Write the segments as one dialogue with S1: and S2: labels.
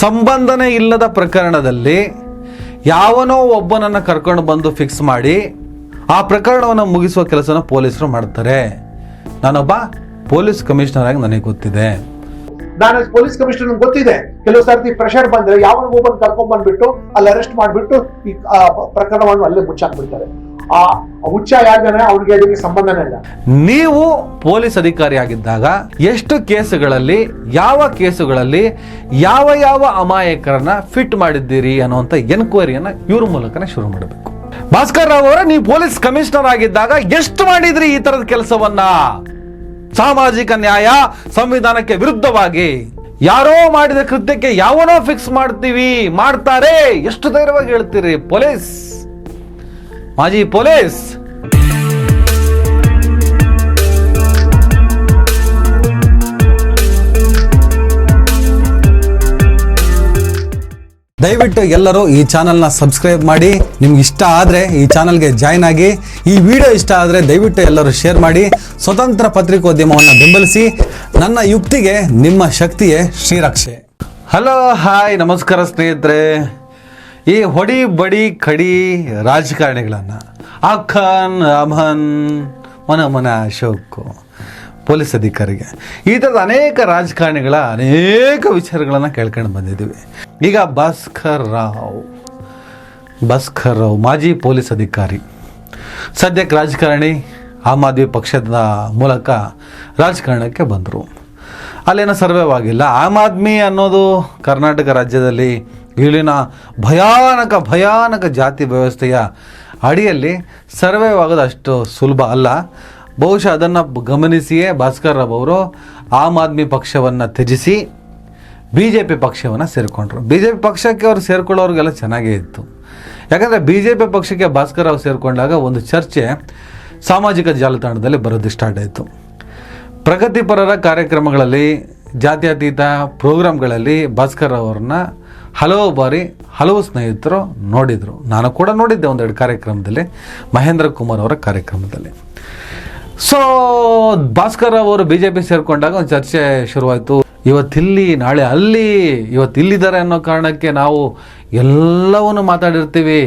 S1: ಸಂಬಂಧನೇ ಇಲ್ಲದ ಪ್ರಕರಣದಲ್ಲಿ ಯಾವನೋ ಒಬ್ಬನನ್ನು ಕರ್ಕೊಂಡು ಬಂದು ಫಿಕ್ಸ್ ಮಾಡಿ ಆ ಪ್ರಕರಣವನ್ನು ಮುಗಿಸುವ ಕೆಲಸನ ಪೊಲೀಸರು ಮಾಡ್ತಾರೆ. ನಾನೊಬ್ಬ ಪೊಲೀಸ್ ಕಮಿಷನರ್ ಆಗಿ ನನಗೆ ಗೊತ್ತಿದೆ.
S2: ನಾನು ಪೊಲೀಸ್ ಕಮಿಷನರ್ ಗೊತ್ತಿದೆ, ಕೆಲವು ಸರ್ತಿ ಪ್ರೆಷರ್ ಬಂದ್ರೆ ಯಾವನ ಒಬ್ಬನ್ ಕರ್ಕೊಂಡ್ ಬಂದ್ಬಿಟ್ಟು ಅಲ್ಲಿ ಅರೆಸ್ಟ್ ಮಾಡ್ಬಿಟ್ಟು ಈ ಪ್ರಕರಣವನ್ನು ಅಲ್ಲೇ ಮುಚ್ಚಾಕ್ಬಿಡ್ತಾರೆ. ಆ ಹುಚ್ಚ ಯಾರಿಗಾನೆ ಅವ್ರಿಗೆ ಅದಕ್ಕೆ ಸಂಬಂಧನೇ ಇಲ್ಲ.
S1: ನೀವು ಪೊಲೀಸ್ ಅಧಿಕಾರಿ ಆಗಿದ್ದಾಗ ಎಷ್ಟು ಕೇಸುಗಳಲ್ಲಿ ಯಾವ ಯಾವ ಅಮಾಯಕರನ್ನ ಫಿಟ್ ಮಾಡಿದ್ದೀರಿ ಅನ್ನುವಂಥ ಎನ್ಕ್ವೈರಿಯನ್ನ ಇವ್ರ ಮೂಲಕನೇ ಶುರು ಮಾಡಬೇಕು. ಭಾಸ್ಕರ್ ರಾವ್ ಅವರ ನೀವು ಪೊಲೀಸ್ ಕಮಿಷನರ್ ಆಗಿದ್ದಾಗ ಎಷ್ಟು ಮಾಡಿದ್ರಿ ಈ ತರದ ಕೆಲಸವನ್ನ? ಸಾಮಾಜಿಕ ನ್ಯಾಯ ಸಂವಿಧಾನಕ್ಕೆ ವಿರುದ್ಧವಾಗಿ ಯಾರೋ ಮಾಡಿದ ಕೃತ್ಯಕ್ಕೆ ಯಾವನೋ ಫಿಕ್ಸ್ ಮಾಡ್ತಾರೆ. ಎಷ್ಟು ಧೈರ್ಯವಾಗಿ ಹೇಳ್ತೀರಿ ಪೊಲೀಸ್, ಮಾಜಿ ಪೊಲೀಸ್? ದಯವಿಟ್ಟು ಎಲ್ಲರೂ ಈ ಚಾನಲ್ನ ಸಬ್ಸ್ಕ್ರೈಬ್ ಮಾಡಿ. ನಿಮ್ಗೆ ಇಷ್ಟ ಆದರೆ ಈ ಚಾನಲ್ಗೆ ಜಾಯ್ನ್ ಆಗಿ. ಈ ವಿಡಿಯೋ ಇಷ್ಟ ಆದರೆ ದಯವಿಟ್ಟು ಎಲ್ಲರೂ ಶೇರ್ ಮಾಡಿ. ಸ್ವತಂತ್ರ ಪತ್ರಿಕೋದ್ಯಮವನ್ನು ಬೆಂಬಲಿಸಿ. ನನ್ನ ಯುಕ್ತಿಗೆ ನಿಮ್ಮ ಶಕ್ತಿಯೇ ಶ್ರೀರಕ್ಷೆ. ಹಲೋ, ಹಾಯ್, ನಮಸ್ಕಾರ ಸ್ನೇಹಿತರೆ. ಈ ಹೊಡಿ ಬಡಿ ಕಡಿ ರಾಜಕಾರಣಿಗಳನ್ನು ಅಖನ್ ಅಮನ್ ಮನ ಅಶೋಕ್ ಪೊಲೀಸ್ ಅಧಿಕಾರಿಗೆ ಈ ಥರದ ಅನೇಕ ರಾಜಕಾರಣಿಗಳ ಅನೇಕ ವಿಚಾರಗಳನ್ನು ಕೇಳ್ಕೊಂಡು ಬಂದಿದ್ದೀವಿ. ಈಗ ಭಾಸ್ಕರ್ ರಾವ್ ಮಾಜಿ ಪೊಲೀಸ್ ಅಧಿಕಾರಿ, ಸದ್ಯಕ್ಕೆ ರಾಜಕಾರಣಿ, ಆಮ್ ಆದ್ಮಿ ಪಕ್ಷದ ಮೂಲಕ ರಾಜಕಾರಣಕ್ಕೆ ಬಂದರು. ಅಲ್ಲೇನೋ ಸರ್ವೈವ್ ಆಗಿಲ್ಲ. ಆಮ್ ಆದ್ಮಿ ಅನ್ನೋದು ಕರ್ನಾಟಕ ರಾಜ್ಯದಲ್ಲಿ ಇಲ್ಲಿನ ಭಯಾನಕ ಜಾತಿ ವ್ಯವಸ್ಥೆಯ ಅಡಿಯಲ್ಲಿ ಸರ್ವೈವ್ ಆಗೋದು ಅಷ್ಟು ಸುಲಭ ಅಲ್ಲ. ಬಹುಶಃ ಅದನ್ನು ಗಮನಿಸಿಯೇ ಭಾಸ್ಕರ್ ರಾವ್ ಅವರು ಆಮ್ ಆದ್ಮಿ ಪಕ್ಷವನ್ನು ತ್ಯಜಿಸಿ BJP ಪಕ್ಷವನ್ನು ಸೇರಿಕೊಂಡ್ರು. BJP ಪಕ್ಷಕ್ಕೆ ಅವರು ಸೇರ್ಕೊಳ್ಳೋರಿಗೆಲ್ಲ ಚೆನ್ನಾಗೇ ಇತ್ತು. ಯಾಕಂದರೆ BJP ಪಕ್ಷಕ್ಕೆ ಭಾಸ್ಕರ್ ರಾವ್ ಸೇರಿಕೊಂಡಾಗ ಒಂದು ಚರ್ಚೆ ಸಾಮಾಜಿಕ ಜಾಲತಾಣದಲ್ಲಿ ಬರೋದು ಸ್ಟಾರ್ಟ್ ಆಯಿತು. ಪ್ರಗತಿಪರರ ಕಾರ್ಯಕ್ರಮಗಳಲ್ಲಿ, ಜಾತ್ಯತೀತ ಪ್ರೋಗ್ರಾಮ್ಗಳಲ್ಲಿ ಭಾಸ್ಕರ್ ರಾವ್ ಅವ್ರನ್ನ ಹಲವು ಸ್ನೇಹಿತರು ನೋಡಿದರು. ನಾನು ಕೂಡ ನೋಡಿದ್ದೆ ಒಂದೆರಡು ಕಾರ್ಯಕ್ರಮದಲ್ಲಿ, ಮಹೇಂದ್ರ ಕುಮಾರ್ ಅವರ ಕಾರ್ಯಕ್ರಮದಲ್ಲಿ. ಸೊ ಭಾಸ್ಕರ್ ರಾವ್ ಅವರು BJP ಸೇರಿಕೊಂಡಾಗ ಒಂದು ಚರ್ಚೆ ಶುರುವಾಯಿತು. ಇವತ್ತಿಲ್ಲಿ ನಾಳೆ ಅಲ್ಲಿ, ಇವತ್ತಿಲ್ಲಿದ್ದಾರೆ ಅನ್ನೋ ಕಾರಣಕ್ಕೆ ನಾವು ಎಲ್ಲವನ್ನು ಮಾತಾಡಿರ್ತೀವಿ,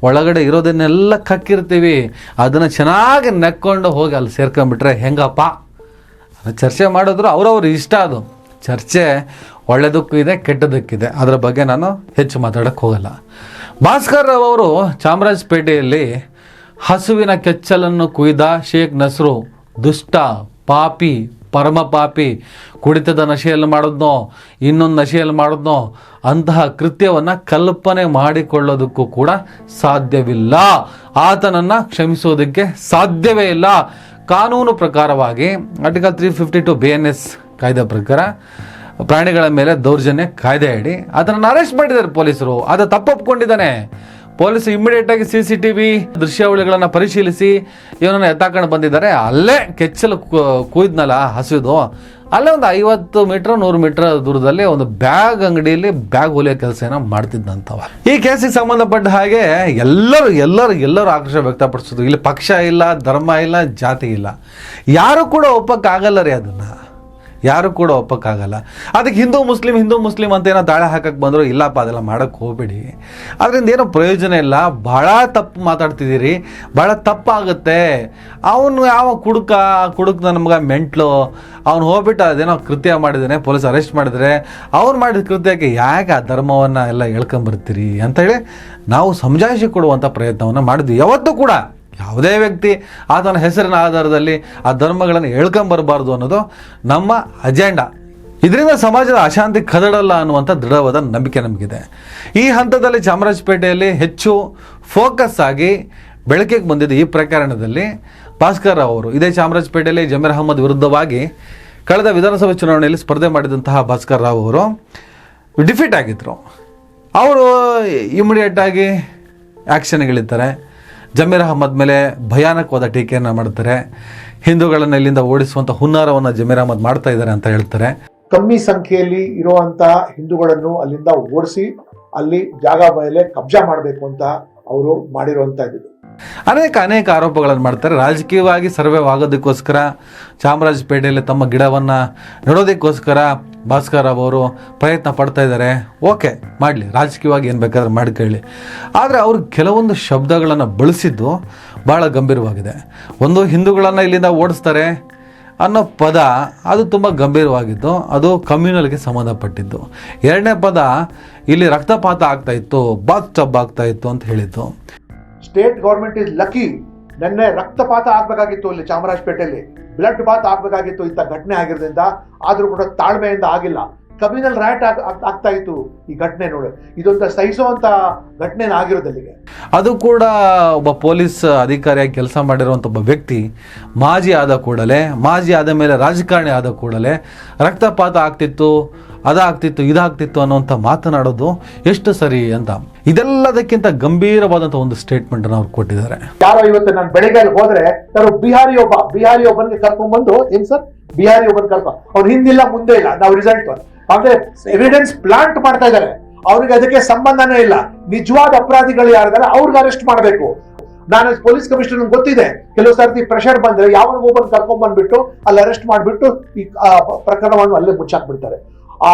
S1: ಒಳಗಡೆ ಇರೋದನ್ನೆಲ್ಲ ಕಕ್ಕಿರ್ತೀವಿ, ಅದನ್ನು ಚೆನ್ನಾಗಿ ನೆಕ್ಕೊಂಡು ಹೋಗಿ ಅಲ್ಲಿ ಸೇರ್ಕೊಂಡ್ಬಿಟ್ರೆ ಹೆಂಗಪ್ಪ ಚರ್ಚೆ ಮಾಡಿದ್ರು. ಅವ್ರವ್ರ ಇಷ್ಟ. ಅದು ಚರ್ಚೆ ಒಳ್ಳೆಯದಕ್ಕೂ ಇದೆ, ಕೆಟ್ಟದಕ್ಕಿದೆ. ಅದರ ಬಗ್ಗೆ ನಾನು ಹೆಚ್ಚು ಮಾತಾಡೋಕ್ಕೆ ಹೋಗಲ್ಲ. ಭಾಸ್ಕರ್ ರಾವ್ ಅವರು ಚಾಮರಾಜಪೇಟೆಯಲ್ಲಿ ಹಸುವಿನ ಕೆಚ್ಚಲನ್ನು ಕುಯ್ದ ಶೇಖ್ ನಸ್ರು ದುಷ್ಟ, ಪಾಪಿ, ಪರಮ ಪಾಪಿ, ಕುಡಿತದ ನಶೆಯಲ್ಲಿ ಮಾಡಿದ್ನೋ ಇನ್ನೊಂದು ನಶೆಯಲ್ಲಿ ಮಾಡಿದ್ನೋ ಅಂತಹ ಕೃತ್ಯವನ್ನು ಕಲ್ಪನೆ ಮಾಡಿಕೊಳ್ಳೋದಕ್ಕೂ ಕೂಡ ಸಾಧ್ಯವಿಲ್ಲ. ಆತನನ್ನು ಕ್ಷಮಿಸೋದಕ್ಕೆ ಸಾಧ್ಯವೇ ಇಲ್ಲ. ಕಾನೂನು ಪ್ರಕಾರವಾಗಿ ಆರ್ಟಿಕಲ್ 352 BNS ಕಾಯ್ದೆ ಪ್ರಕಾರ ಪ್ರಾಣಿಗಳ ಮೇಲೆ ದೌರ್ಜನ್ಯ ಕಾಯ್ದೆ ಅಡಿ ಅದನ್ನು ಅರೆಸ್ಟ್ ಮಾಡಿದ್ದಾರೆ ಪೊಲೀಸರು. ಅದು ತಪ್ಪೊಪ್ಕೊಂಡಿದ್ದಾನೆ. ಪೊಲೀಸರು ಇಮಿಡಿಯೇಟಾಗಿ CCTV ದೃಶ್ಯಾವಳಿಗಳನ್ನು ಪರಿಶೀಲಿಸಿ ಇವನನ್ನು ಎತ್ತಾಕೊಂಡು ಬಂದಿದ್ದಾರೆ. ಅಲ್ಲೇ ಕೆಚ್ಚಲು ಕುಯ್ದನಲ್ಲ ಹಸುದು, ಅಲ್ಲೇ ಒಂದು 50 ಮೀಟರ್ 100 ಮೀಟರ್ ದೂರದಲ್ಲಿ ಒಂದು ಬ್ಯಾಗ್ ಅಂಗಡಿಯಲ್ಲಿ ಬ್ಯಾಗ್ ಹೊಲಿಯೋ ಕೆಲಸ ಏನೋ ಮಾಡ್ತಿದ್ದಂಥವ. ಈ ಕೇಸಿಗೆ ಸಂಬಂಧಪಟ್ಟ ಹಾಗೆ ಎಲ್ಲರೂ ಆಕ್ರೋಶ ವ್ಯಕ್ತಪಡಿಸೋದು. ಇಲ್ಲಿ ಪಕ್ಷ ಇಲ್ಲ, ಧರ್ಮ ಇಲ್ಲ, ಜಾತಿ ಇಲ್ಲ, ಯಾರು ಕೂಡ ಒಪ್ಪಕ್ಕಾಗಲ್ಲ ರೀ. ಅದನ್ನು ಯಾರು ಕೂಡ ಒಪ್ಪಕ್ಕಾಗಲ್ಲ. ಅದಕ್ಕೆ ಹಿಂದೂ ಮುಸ್ಲಿಂ ಅಂತ ಏನೋ ದಾಳಿ ಹಾಕಕ್ಕೆ ಬಂದರು. ಇಲ್ಲಪ್ಪ, ಅದೆಲ್ಲ ಮಾಡೋಕ್ಕೆ ಹೋಗ್ಬೇಡಿ. ಅದರಿಂದ ಏನೋ ಪ್ರಯೋಜನ ಇಲ್ಲ. ಭಾಳ ತಪ್ಪು ಮಾತಾಡ್ತಿದ್ದೀರಿ, ಭಾಳ ತಪ್ಪಾಗುತ್ತೆ. ಅವನು ಯಾವ ಕುಡುಕ ನನ್ನ ಮಗ ಮೆಂಟ್ಲು, ಅವ್ನು ಹೋಗ್ಬಿಟ್ಟು ಅದೇನೋ ಕೃತ್ಯ ಮಾಡಿದ್ದಾನೆ, ಪೊಲೀಸ್ ಅರೆಸ್ಟ್ ಮಾಡಿದರೆ ಅವ್ನು ಮಾಡಿದ ಕೃತ್ಯಕ್ಕೆ ಯಾಕೆ ಆ ಧರ್ಮವನ್ನು ಎಲ್ಲ ಹೇಳ್ಕೊಂಬರ್ತೀರಿ ಅಂತೇಳಿ ನಾವು ಸಮಜಾಯಿಷಿ ಕೊಡುವಂಥ ಪ್ರಯತ್ನವನ್ನು ಮಾಡಿದ್ವಿ. ಯಾವತ್ತೂ ಕೂಡ ಯಾವುದೇ ವ್ಯಕ್ತಿ ಆತನ ಹೆಸರಿನ ಆಧಾರದಲ್ಲಿ ಆ ಧರ್ಮಗಳನ್ನು ಹೇಳ್ಕೊಂಬರಬಾರ್ದು ಅನ್ನೋದು ನಮ್ಮ ಅಜೆಂಡಾ. ಇದರಿಂದ ಸಮಾಜದ ಅಶಾಂತಿ ಕದಡಲ್ಲ ಅನ್ನುವಂಥ ದೃಢವಾದ ನಂಬಿಕೆ ನಮಗಿದೆ. ಈ ಹಂತದಲ್ಲಿ ಚಾಮರಾಜಪೇಟೆಯಲ್ಲಿ ಹೆಚ್ಚು ಫೋಕಸ್ ಆಗಿ ಬೆಳಕಿಗೆ ಬಂದಿದ್ದ ಈ ಪ್ರಕರಣದಲ್ಲಿ ಭಾಸ್ಕರ್ ರಾವ್ ಅವರು ಇದೇ ಚಾಮರಾಜಪೇಟೆಯಲ್ಲಿ ಜಮೀರ್ ಅಹಮದ್ ವಿರುದ್ಧವಾಗಿ ಕಳೆದ ವಿಧಾನಸಭೆ ಚುನಾವಣೆಯಲ್ಲಿ ಸ್ಪರ್ಧೆ ಮಾಡಿದಂತಹ ಭಾಸ್ಕರ್ ರಾವ್ ಅವರು ಡಿಫೀಟ್ ಆಗಿದ್ದರು. ಅವರು ಇಮಿಡಿಯೇಟಾಗಿ ಆ್ಯಕ್ಷನ್ಗಳಿದ್ದಾರೆ. ಜಮೀರ್ ಅಹಮದ್ ಮೇಲೆ ಭಯಾನಕವಾದ ಟೀಕೆಯನ್ನು ಮಾಡ್ತಾರೆ. ಹಿಂದೂಗಳನ್ನು ಇಲ್ಲಿಂದ ಓಡಿಸುವಂಥ ಹುನ್ನಾರವನ್ನು ಜಮೀರ್ ಅಹಮದ್ ಮಾಡ್ತಾ ಇದ್ದಾರೆ ಅಂತ ಹೇಳ್ತಾರೆ.
S2: ಕಮ್ಮಿ ಸಂಖ್ಯೆಯಲ್ಲಿ ಇರುವಂತ ಹಿಂದೂಗಳನ್ನು ಅಲ್ಲಿಂದ ಓಡಿಸಿ ಅಲ್ಲಿ ಜಾಗ ಮೇಲೆ ಕಬ್ಜಾ ಮಾಡಬೇಕು ಅಂತ ಅವರು ಮಾಡಿರುವಂತದ್ದು.
S1: ಅನೇಕ ಆರೋಪಗಳನ್ನು ಮಾಡ್ತಾರೆ. ರಾಜಕೀಯವಾಗಿ ಸರ್ವೈವ್ ಆಗೋದಕ್ಕೋಸ್ಕರ ಚಾಮರಾಜಪೇಟೆಯಲ್ಲಿ ತಮ್ಮ ಗಿಡವನ್ನು ನೆಡೋದಕ್ಕೋಸ್ಕರ ಭಾಸ್ಕರ್ ರಾವ್ ಅವರು ಪ್ರಯತ್ನ ಪಡ್ತಾ ಇದ್ದಾರೆ, ಓಕೆ ಮಾಡಲಿ, ರಾಜಕೀಯವಾಗಿ ಏನು ಬೇಕಾದ್ರೆ ಮಾಡ್ಕೊಳ್ಳಿ. ಆದರೆ ಅವರು ಕೆಲವೊಂದು ಶಬ್ದಗಳನ್ನು ಬಳಸಿದ್ದು ಭಾಳ ಗಂಭೀರವಾಗಿದೆ. ಒಂದು, ಹಿಂದೂಗಳನ್ನು ಇಲ್ಲಿಂದ ಓಡಿಸ್ತಾರೆ ಅನ್ನೋ ಪದ ಅದು ತುಂಬ ಗಂಭೀರವಾಗಿತ್ತು, ಅದು ಕಮ್ಯುನಲ್ಗೆ ಸಂಬಂಧಪಟ್ಟಿದ್ದು. ಎರಡನೇ ಪದ, ಇಲ್ಲಿ ರಕ್ತಪಾತ ಆಗ್ತಾಯಿತ್ತು, ಬಾತ್ ಟಬ್ ಆಗ್ತಾಯಿತ್ತು ಅಂತ ಹೇಳಿದ್ದು.
S2: State government is lucky. ನೆನ್ನೆ ರಕ್ತಪಾತ ಆಗ್ಬೇಕಾಗಿತ್ತು ಇಲ್ಲಿ ಚಾಮರಾಜಪೇಟೆಯಲ್ಲಿ, ಬ್ಲಡ್ ಬಾತ್ ಆಗ್ಬೇಕಾಗಿತ್ತು ಇಂಥ ಘಟನೆ ಆಗಿರೋದ್ರಿಂದ, ಆದ್ರೂ ಕೂಡ ತಾಳ್ಮೆಯಿಂದ ಆಗಿಲ್ಲ. ಕಮ್ಯುನಲ್ ರೈಟ್ ಆಗ್ತಾ ಇತ್ತು ಈ ಘಟನೆ. ನೋಡಿ, ಇದೊಂದು ಸಹಿಸುವಂತ ಘಟನೆ ಆಗಿರೋದಲ್ಲಿಗೆ.
S1: ಅದು ಕೂಡ ಒಬ್ಬ ಪೊಲೀಸ್ ಅಧಿಕಾರಿಯಾಗಿ ಕೆಲಸ ಮಾಡಿರುವಂಥ ಒಬ್ಬ ವ್ಯಕ್ತಿ ಮಾಜಿ ಆದ ಮೇಲೆ ರಾಜಕಾರಣಿ ಆದ ಕೂಡಲೇ ರಕ್ತಪಾತ ಆಗ್ತಿತ್ತು, ಅದಾಗ್ತಿತ್ತು, ಇದಾಗ್ತಿತ್ತು ಅನ್ನೋಂಥ ಮಾತನಾಡೋದು ಎಷ್ಟು ಸರಿ ಅಂತ. ಇದೆಲ್ಲದಕ್ಕಿಂತ ಗಂಭೀರವಾದಂಥ ಒಂದು ಸ್ಟೇಟ್ಮೆಂಟ್ ಅವ್ರು ಕೊಟ್ಟಿದ್ದಾರೆ.
S2: ಯಾರೋ ಇವತ್ತು ನಾನು ಬೆಳಿಗ್ಗೆ ಹೋದ್ರೆ ಯಾರೋ ಬಿಹಾರಿ ಒಬ್ಬನಿಗೆ ಕರ್ಕೊಂಡ್ಬಂದು, ಏನ್ ಸರ್ ಬಿಹಾರಿ ಒಬ್ಬನ್ ಕರ್ಕೊಂಡು, ಅವ್ರು ಹಿಂದಿಲ್ಲ ಮುಂದೆ ಇಲ್ಲ, ನಾವು ರಿಸಲ್ಟ್ ಅಂದ್ರೆ ಎವಿಡೆನ್ಸ್ ಪ್ಲಾಂಟ್ ಮಾಡ್ತಾ ಇದ್ದಾರೆ. ಅವ್ರಿಗೆ ಅದಕ್ಕೆ ಸಂಬಂಧನೇ ಇಲ್ಲ. ನಿಜವಾದ ಅಪರಾಧಿಗಳು ಯಾರಿದ್ದಾರೆ ಅವ್ರಿಗೆ ಅರೆಸ್ಟ್ ಮಾಡಬೇಕು. ನಾನು ಪೊಲೀಸ್ ಕಮಿಷನರ್ ಗೊತ್ತಿದೆ, ಕೆಲವು ಸರ್ತಿ ಪ್ರೆಷರ್ ಬಂದ್ರೆ ಯಾವನಿಗೊಬ್ಬನ್ ಕರ್ಕೊಂಡ್ ಬಂದ್ಬಿಟ್ಟು ಅಲ್ಲಿ ಅರೆಸ್ಟ್ ಮಾಡ್ಬಿಟ್ಟು ಈ ಪ್ರಕರಣವನ್ನು ಅಲ್ಲೇ ಮುಚ್ಚಾಕ್ಬಿಡ್ತಾರೆ. ಆ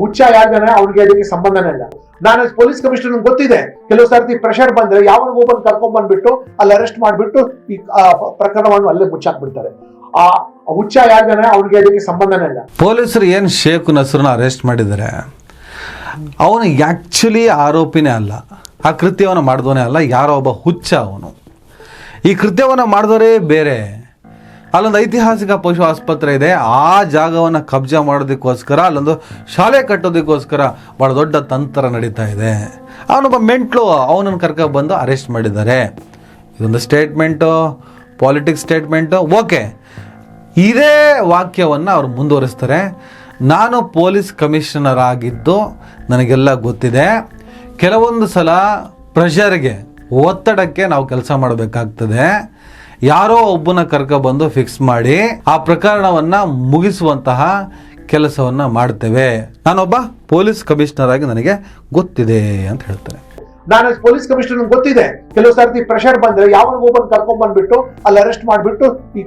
S2: ಹುಚ್ಚ ಯಾರಿದ್ದಾನೆ ಅವ್ರಿಗೆ ಅದಕ್ಕೆ ಸಂಬಂಧನೇ ಇಲ್ಲ. ನಾನು ಪೊಲೀಸ್ ಕಮಿಷನರ್ ಗೊತ್ತಿದೆ, ಕೆಲವು ಸರ್ತಿ ಪ್ರೆಷರ್ ಬಂದ್ರೆ ಯಾವನಿಗೊಬ್ಬನ್ ಕರ್ಕೊಂಡ್ ಬಂದ್ಬಿಟ್ಟು ಅಲ್ಲಿ ಅರೆಸ್ಟ್ ಮಾಡ್ಬಿಟ್ಟು ಈ ಪ್ರಕರಣವನ್ನು ಅಲ್ಲೇ ಮುಚ್ಚಾಕ್ಬಿಡ್ತಾರೆ. ಆ ಹುಚ್ಚ ಯಾರಿದ್ದಾನೆ ಅವ್ರಿಗೆ ಅದಕ್ಕೆ ಸಂಬಂಧನೇ ಇಲ್ಲ.
S1: ಪೊಲೀಸರು ಏನು ಶೇಖ್ ನಸರನ್ನ ಅರೆಸ್ಟ್ ಮಾಡಿದ್ದಾರೆ, ಅವನು ಆ್ಯಕ್ಚುಲಿ ಆರೋಪಿನೇ ಅಲ್ಲ, ಆ ಕೃತ್ಯವನ್ನು ಮಾಡಿದವನೇ ಅಲ್ಲ, ಯಾರೋ ಒಬ್ಬ ಹುಚ್ಚ ಅವನು. ಈ ಕೃತ್ಯವನ್ನು ಮಾಡಿದವರೇ ಬೇರೆ. ಅಲ್ಲೊಂದು ಐತಿಹಾಸಿಕ ಪಶು ಆಸ್ಪತ್ರೆ ಇದೆ, ಆ ಜಾಗವನ್ನು ಕಬ್ಜಾ ಮಾಡೋದಕ್ಕೋಸ್ಕರ, ಅಲ್ಲೊಂದು ಶಾಲೆ ಕಟ್ಟೋದಕ್ಕೋಸ್ಕರ ಭಾಳ ದೊಡ್ಡ ತಂತ್ರ ನಡೀತಾ ಇದೆ. ಅವನೊಬ್ಬ ಮೆಂಟ್ಲು, ಅವನನ್ನು ಕರ್ಕೊಂಡ್ಬಂದು ಅರೆಸ್ಟ್ ಮಾಡಿದ್ದಾರೆ. ಇದೊಂದು ಸ್ಟೇಟ್ಮೆಂಟು, ಪಾಲಿಟಿಕ್ಸ್ ಸ್ಟೇಟ್ಮೆಂಟು, ಓಕೆ. ಇದೇ ವಾಕ್ಯವನ್ನು ಅವ್ರು ಮುಂದುವರಿಸ್ತಾರೆ. ನಾನು ಪೊಲೀಸ್ ಕಮಿಷನರ್ ಆಗಿದ್ದು ನನಗೆಲ್ಲ ಗೊತ್ತಿದೆ, ಕೆಲವೊಂದು ಸಲ ಪ್ರೆಷರ್ಗೆ, ಒತ್ತಡಕ್ಕೆ ನಾವು ಕೆಲಸ ಮಾಡಬೇಕಾಗ್ತದೆ. ಯಾರೋ ಒಬ್ಬನ ಕರ್ಕೊಬಂದು ಫಿಕ್ಸ್ ಮಾಡಿ ಆ ಪ್ರಕರಣವನ್ನು ಮುಗಿಸುವಂತಹ ಕೆಲಸವನ್ನು ಮಾಡ್ತೇವೆ. ನಾನೊಬ್ಬ ಪೊಲೀಸ್ ಕಮಿಷನರ್ ಆಗಿ ನನಗೆ ಗೊತ್ತಿದೆ ಅಂತ ಹೇಳ್ತಾರೆ.
S2: ನಾನು ಪೊಲೀಸ್ ಕಮಿಷನರ್ ಗೊತ್ತಿದೆ, ಕೆಲವು ಸರ್ತಿ ಪ್ರೆಷರ್ ಬಂದ್ರೆ ಯಾವನಿಗೊಬ್ಬನ್ ಕರ್ಕೊಂಡ್ ಬಂದ್ಬಿಟ್ಟು ಅಲ್ಲಿ ಅರೆಸ್ಟ್ ಮಾಡ್ಬಿಟ್ಟು ಈ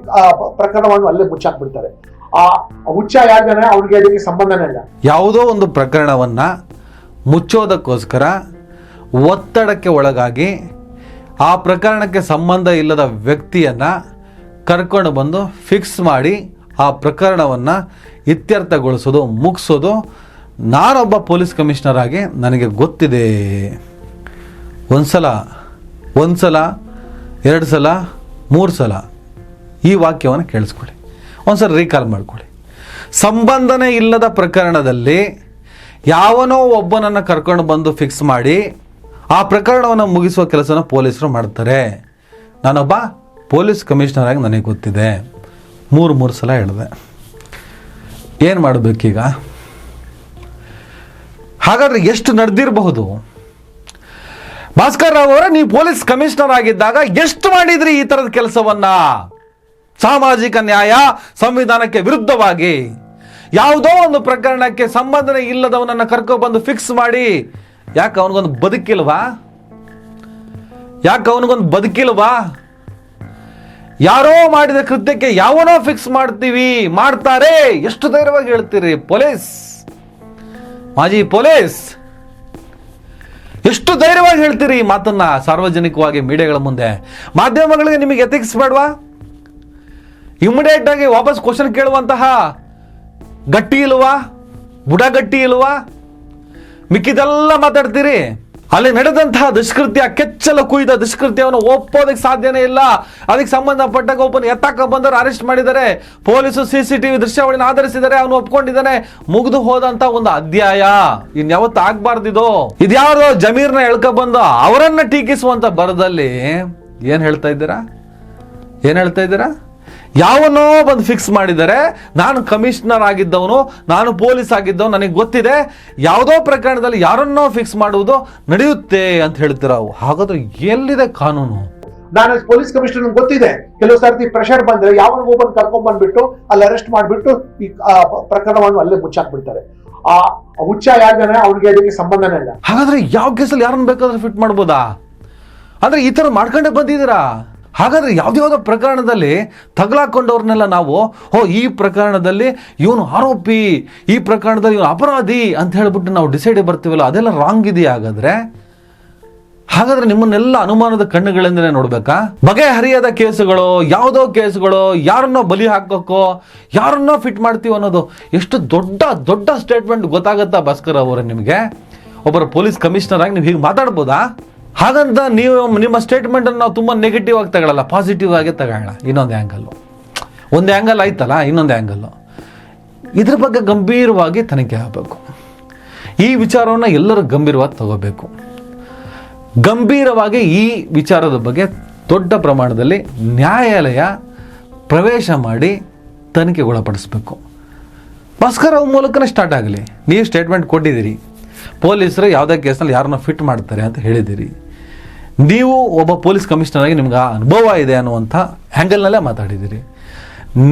S2: ಪ್ರಕರಣವನ್ನು ಅಲ್ಲೇ ಮುಚ್ಚಾಕ್ಬಿಡ್ತಾರೆ. ಆ ಹುಚ್ಚ ಯಾರಿದ್ದಾನೆ ಅವ್ರಿಗೆ ಅದಕ್ಕೆ ಸಂಬಂಧನೇ ಇಲ್ಲ.
S1: ಯಾವುದೋ ಒಂದು ಪ್ರಕರಣವನ್ನ ಮುಚ್ಚೋದಕ್ಕೋಸ್ಕರ ಒತ್ತಡಕ್ಕೆ ಒಳಗಾಗಿ ಆ ಪ್ರಕರಣಕ್ಕೆ ಸಂಬಂಧ ಇಲ್ಲದ ವ್ಯಕ್ತಿಯನ್ನ ಕರ್ಕೊಂಡು ಬಂದು ಫಿಕ್ಸ್ ಮಾಡಿ ಆ ಪ್ರಕರಣವನ್ನು ಇತ್ಯರ್ಥಗೊಳಿಸೋದು, ಮುಗಿಸೋದು ನಾನೊಬ್ಬ ಪೊಲೀಸ್ ಕಮಿಷನರ್ ಆಗಿ ನನಗೆ ಗೊತ್ತಿದೆ. ಒಂದ್ಸಲ, 2 ಸಲ, 3 ಸಲ ಈ ವಾಕ್ಯವನ್ನು ಕೇಳಿಸ್ಕೊಳ್ಳಿ, ಒಂದ್ಸಲ ರೀಕಾಲ್ ಮಾಡ್ಕೊಳ್ಳಿ. ಸಂಬಂಧನೇ ಇಲ್ಲದ ಪ್ರಕರಣದಲ್ಲಿ ಯಾವನೋ ಒಬ್ಬನನ್ನು ಕರ್ಕೊಂಡು ಬಂದು ಫಿಕ್ಸ್ ಮಾಡಿ ಆ ಪ್ರಕರಣವನ್ನು ಮುಗಿಸುವ ಕೆಲಸನ ಪೊಲೀಸರು ಮಾಡ್ತಾರೆ. ನಾನೊಬ್ಬ ಪೊಲೀಸ್ ಕಮಿಷನರ್ ಆಗಿ ನನಗೆ ಗೊತ್ತಿದೆ. 3 ಸಲ ಹೇಳಿದೆ. ಏನು ಮಾಡಬೇಕೀಗ? ಹಾಗಾದ್ರೆ ಎಷ್ಟು ನಡೆದಿರಬಹುದು? ಭಾಸ್ಕರ್ ರಾವ್ ಅವರೇ, ನೀವು ಪೊಲೀಸ್ ಕಮಿಷನರ್ ಆಗಿದ್ದಾಗ ಎಷ್ಟು ಮಾಡಿದ್ರಿ ಈ ಥರದ ಕೆಲಸವನ್ನ? ಸಾಮಾಜಿಕ ನ್ಯಾಯ, ಸಂವಿಧಾನಕ್ಕೆ ವಿರುದ್ಧವಾಗಿ ಯಾವುದೋ ಒಂದು ಪ್ರಕರಣಕ್ಕೆ ಸಂಬಂಧನೇ ಇಲ್ಲದವನನ್ನ ಕರ್ಕೊಬಂದು ಫಿಕ್ಸ್ ಮಾಡಿ, ಯಾಕೆ ಅವನಿಗೊಂದು ಬದುಕಿಲ್ವಾ? ಯಾರೋ ಮಾಡಿದ ಕೃತ್ಯಕ್ಕೆ ಯಾವನೋ ಫಿಕ್ಸ್ ಮಾಡ್ತಾರೆ. ಎಷ್ಟು ಧೈರ್ಯವಾಗಿ ಹೇಳ್ತೀರಿ ಪೊಲೀಸ್, ಮಾಜಿ ಪೊಲೀಸ್, ಎಷ್ಟು ಧೈರ್ಯವಾಗಿ ಹೇಳ್ತೀರಿ ಈ ಮಾತನ್ನ ಸಾರ್ವಜನಿಕವಾಗಿ ಮೀಡಿಯಾಗಳ ಮುಂದೆ? ಮಾಧ್ಯಮಗಳಿಗೆ ನಿಮಗೆ ಎಥಿಕ್ಸ್ ಬೇಡವಾ? ಇಮಿಡಿಯೇಟ್ ಆಗಿ ವಾಪಸ್ ಕ್ವಶನ್ ಕೇಳುವಂತಹ ಗಟ್ಟಿ ಇಲ್ವಾ? ಬುಡಗಟ್ಟಿ ಇಲ್ವಾ? ಮಿಕ್ಕಿದೆಲ್ಲ ಮಾತಾಡ್ತೀರಿ. ಅಲ್ಲಿ ನಡೆದಂತಹ ದುಷ್ಕೃತ್ಯ, ಕೆಚ್ಚಲ ಕುಯ್ದ ದುಷ್ಕೃತ್ಯವನ್ನು ಒಪ್ಪೋದಕ್ಕೆ ಸಾಧ್ಯನೇ ಇಲ್ಲ. ಅದಕ್ಕೆ ಸಂಬಂಧಪಟ್ಟಾಗ ಒಬ್ಬನ ಎತ್ತಾಕ ಬಂದರು, ಅರೆಸ್ಟ್ ಮಾಡಿದ್ದಾರೆ, ಪೊಲೀಸರು CCTV ದೃಶ್ಯಾವಳಿನ ಆಧರಿಸಿದ್ದಾರೆ, ಅವನು ಒಪ್ಕೊಂಡಿದ್ದಾನೆ, ಮುಗಿದು ಹೋದಂತ ಒಂದು ಅಧ್ಯಾಯ. ಇನ್ಯಾವತ್ತು ಆಗ್ಬಾರ್ದಿದು. ಇದ್ಯಾವುದೋ ಜಮೀರ್ನ ಎಳ್ಕೊಬಂದು ಅವರನ್ನ ಟೀಕಿಸುವಂತ ಬರದಲ್ಲಿ ಏನ್ ಹೇಳ್ತಾ ಇದ್ದೀರಾ? ಯಾವನೋ ಬಂದು ಫಿಕ್ಸ್ ಮಾಡಿದ್ದಾರೆ, ನಾನು ಕಮಿಷನರ್ ಆಗಿದ್ದವನು, ನಾನು ಪೊಲೀಸ್ ಆಗಿದ್ದವನು, ನನಗೆ ಗೊತ್ತಿದೆ, ಯಾವುದೋ ಪ್ರಕರಣದಲ್ಲಿ ಯಾರನ್ನೋ ಫಿಕ್ಸ್ ಮಾಡುವುದು ನಡೆಯುತ್ತೆ ಅಂತ ಹೇಳ್ತೀರಾ. ಹಾಗಾದ್ರೆ ಎಲ್ಲಿದೆ ಕಾನೂನು?
S2: ನಾನು ಪೊಲೀಸ್ ಕಮಿಷನರ್ ಗೊತ್ತಿದೆ, ಕೆಲವು ಸರ್ತಿ ಪ್ರೆಷರ್ ಬಂದ್ರೆ ಯಾವನಿಗೊಬ್ಬನ್ ಕರ್ಕೊಂಡ್ ಬಂದ್ಬಿಟ್ಟು ಅಲ್ಲಿ ಅರೆಸ್ಟ್ ಮಾಡ್ಬಿಟ್ಟು ಈ ಪ್ರಕರಣವನ್ನು ಅಲ್ಲೇ ಮುಚ್ಚಾಕ್ಬಿಡ್ತಾರೆ. ಆ ಹುಚ್ಚ ಯಾರಿದ್ದಾನೆ ಅವ್ರಿಗೆ ಅದಕ್ಕೆ ಸಂಬಂಧನೇ ಇಲ್ಲ.
S1: ಹಾಗಾದ್ರೆ ಯಾವ ಕೇಸಲ್ಲಿ ಯಾರನ್ನ ಬೇಕಾದ್ರೆ ಫಿಟ್ ಮಾಡ್ಬೋದಾ? ಅಂದ್ರೆ ಈ ತರ ಮಾಡ್ಕೊಂಡೇ ಬಂದಿದ್ದೀರಾ? ಹಾಗಾದರೆ ಯಾವುದ್ಯಾವುದೋ ಪ್ರಕರಣದಲ್ಲಿ ತಗಲಾಕೊಂಡವ್ರನ್ನೆಲ್ಲ ನಾವು ಈ ಪ್ರಕರಣದಲ್ಲಿ ಇವನು ಆರೋಪಿ, ಈ ಪ್ರಕರಣದಲ್ಲಿ ಇವನು ಅಪರಾಧಿ ಅಂತ ಹೇಳ್ಬಿಟ್ಟು ನಾವು ಡಿಸೈಡ್ ಬರ್ತೀವಲ್ಲ, ಅದೆಲ್ಲ ರಾಂಗ್ ಇದೆಯಾ? ಹಾಗಾದ್ರೆ ನಿಮ್ಮನ್ನೆಲ್ಲ ಅನುಮಾನದ ಕಣ್ಣುಗಳಿಂದಲೇ ನೋಡ್ಬೇಕಾ? ಬಗೆಹರಿಯದ ಕೇಸುಗಳು, ಯಾವುದೋ ಕೇಸುಗಳು, ಯಾರನ್ನೋ ಬಲಿ ಹಾಕೋಕ್ಕೋ, ಯಾರನ್ನೋ ಫಿಟ್ ಮಾಡ್ತೀವಿ ಅನ್ನೋದು ಎಷ್ಟು ದೊಡ್ಡ ದೊಡ್ಡ ಸ್ಟೇಟ್ಮೆಂಟ್ ಗೊತ್ತಾಗತ್ತಾ ಭಾಸ್ಕರ್ ಅವರೇ ನಿಮಗೆ? ಒಬ್ಬರ ಪೊಲೀಸ್ ಕಮಿಷನರ್ ಆಗಿ ನೀವು ಹೀಗೆ ಮಾತಾಡ್ಬೋದಾ? ಹಾಗಂತ ನೀವು ನಿಮ್ಮ ಸ್ಟೇಟ್ಮೆಂಟನ್ನು ನಾವು ತುಂಬ ನೆಗೆಟಿವ್ ಆಗಿ ತಗೊಳ್ಳಲ್ಲ, ಪಾಸಿಟಿವ್ ಆಗಿ ತಗೊಳ್ಳೋಣ. ಇನ್ನೊಂದು ಆ್ಯಂಗಲ್ಲು, ಒಂದು ಆ್ಯಂಗಲ್ ಆಯ್ತಲ್ಲ, ಇನ್ನೊಂದು ಆ್ಯಂಗಲ್ಲು. ಇದ್ರ ಬಗ್ಗೆ ಗಂಭೀರವಾಗಿ ತನಿಖೆ ಆಗಬೇಕು. ಈ ವಿಚಾರವನ್ನು ಎಲ್ಲರೂ ಗಂಭೀರವಾಗಿ ತಗೋಬೇಕು. ಗಂಭೀರವಾಗಿ ಈ ವಿಚಾರದ ಬಗ್ಗೆ ದೊಡ್ಡ ಪ್ರಮಾಣದಲ್ಲಿ ನ್ಯಾಯಾಲಯ ಪ್ರವೇಶ ಮಾಡಿ ತನಿಖೆಗೊಳಪಡಿಸಬೇಕು. ಭಾಸ್ಕರ್ ಅವ್ರ ಮೂಲಕನೇ ಸ್ಟಾರ್ಟ್ ಆಗಲಿ. ನೀವು ಸ್ಟೇಟ್ಮೆಂಟ್ ಕೊಟ್ಟಿದ್ದೀರಿ, ಪೊಲೀಸರು ಯಾವುದೇ ಕೇಸ್ನಲ್ಲಿ ಯಾರನ್ನ ಫಿಟ್ ಮಾಡ್ತಾರೆ ಅಂತ ಹೇಳಿದ್ದೀರಿ. ನೀವು ಒಬ್ಬ ಪೊಲೀಸ್ ಕಮಿಷನರ್ ಆಗಿ ನಿಮ್ಗೆ ಅನುಭವ ಇದೆ ಅನ್ನುವಂಥ ಆ್ಯಂಗಲ್ನಲ್ಲೇ ಮಾತಾಡಿದ್ದೀರಿ.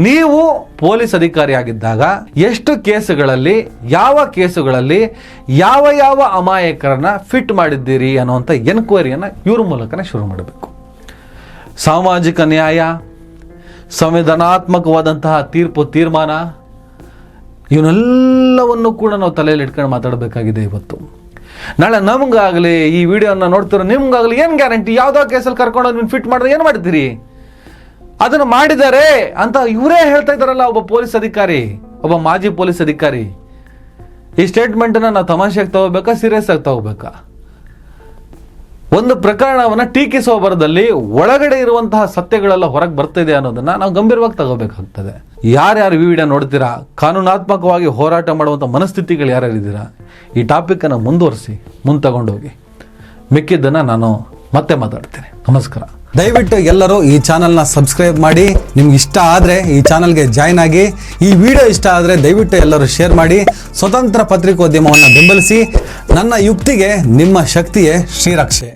S1: ನೀವು ಪೊಲೀಸ್ ಅಧಿಕಾರಿ ಆಗಿದ್ದಾಗ ಎಷ್ಟು ಕೇಸುಗಳಲ್ಲಿ, ಯಾವ ಕೇಸುಗಳಲ್ಲಿ ಯಾವ ಯಾವ ಅಮಾಯಕರನ್ನ ಫಿಟ್ ಮಾಡಿದ್ದೀರಿ ಅನ್ನುವಂಥ ಎನ್ಕ್ವೈರಿಯನ್ನು ಇವ್ರ ಮೂಲಕನೇ ಶುರು ಮಾಡಬೇಕು. ಸಾಮಾಜಿಕ ನ್ಯಾಯ, ಸಂವಿಧಾನಾತ್ಮಕವಾದಂತಹ ತೀರ್ಮಾನ, ಇವನ್ನೆಲ್ಲವನ್ನು ಕೂಡ ನಾವು ತಲೆಯಲ್ಲಿ ಇಟ್ಕೊಂಡು ಮಾತಾಡಬೇಕಾಗಿದೆ ಇವತ್ತು. ನಾಳೆ ನಮಗಾಗಲಿ, ಈ ವಿಡಿಯೋನ ನೋಡ್ತಿರೋ ನಿಮ್ಗಾಗಲಿ ಏನು ಗ್ಯಾರಂಟಿ? ಯಾವುದೋ ಕೇಸಲ್ಲಿ ಕರ್ಕೊಂಡು ನೀವು ಫಿಟ್ ಮಾಡಿದ್ರೆ ಏನು ಮಾಡ್ತೀರಿ? ಅದನ್ನು ಮಾಡಿದ್ದಾರೆ ಅಂತ ಇವರೇ ಹೇಳ್ತಾ ಇದ್ದಾರಲ್ಲ, ಒಬ್ಬ ಪೊಲೀಸ್ ಅಧಿಕಾರಿ, ಒಬ್ಬ ಮಾಜಿ ಪೊಲೀಸ್ ಅಧಿಕಾರಿ. ಈ ಸ್ಟೇಟ್ಮೆಂಟನ್ನು ನಾವು ತಮಾಷೆಯಾಗಿ ತಗೋಬೇಕಾ, ಸೀರಿಯಸ್ ಆಗಿ ತಗೋಬೇಕಾ? ಒಂದು ಪ್ರಕರಣವನ್ನು ಟೀಕಿಸುವ ಬರದಲ್ಲಿ ಒಳಗಡೆ ಇರುವಂತಹ ಸತ್ಯಗಳೆಲ್ಲ ಹೊರಗೆ ಬರ್ತಿದೆ ಅನ್ನೋದನ್ನ ನಾವು ಗಂಭೀರವಾಗಿ ತಗೋಬೇಕಾಗ್ತದೆ. ಯಾರ್ಯಾರು ಈ ವಿಡಿಯೋ ನೋಡ್ತೀರಾ, ಕಾನೂನಾತ್ಮಕವಾಗಿ ಹೋರಾಟ ಮಾಡುವಂಥ ಮನಸ್ಥಿತಿಗಳು ಯಾರ್ಯಾರಿದ್ದೀರಾ, ಈ ಟಾಪಿಕನ್ನು ಮುಂದುವರಿಸಿ, ಮುಂದೆ ತಗೊಂಡೋಗಿ. ಮಿಕ್ಕಿದ್ದನ್ನು ನಾನು ಮತ್ತೆ ಮಾತಾಡ್ತೀನಿ. ನಮಸ್ಕಾರ.
S3: ದಯವಿಟ್ಟು ಎಲ್ಲರೂ ಈ ಚಾನಲ್ನ ಸಬ್ಸ್ಕ್ರೈಬ್ ಮಾಡಿ. ನಿಮ್ಗೆ ಇಷ್ಟ ಆದರೆ ಈ ಚಾನಲ್ಗೆ ಜಾಯ್ನ್ ಆಗಿ. ಈ ವಿಡಿಯೋ ಇಷ್ಟ ಆದರೆ ದಯವಿಟ್ಟು ಎಲ್ಲರೂ ಶೇರ್ ಮಾಡಿ. ಸ್ವತಂತ್ರ ಪತ್ರಿಕೋದ್ಯಮವನ್ನು ಬೆಂಬಲಿಸಿ. ನನ್ನ ಯುಕ್ತಿಗೆ ನಿಮ್ಮ ಶಕ್ತಿಯೇ ಶ್ರೀರಕ್ಷೆ.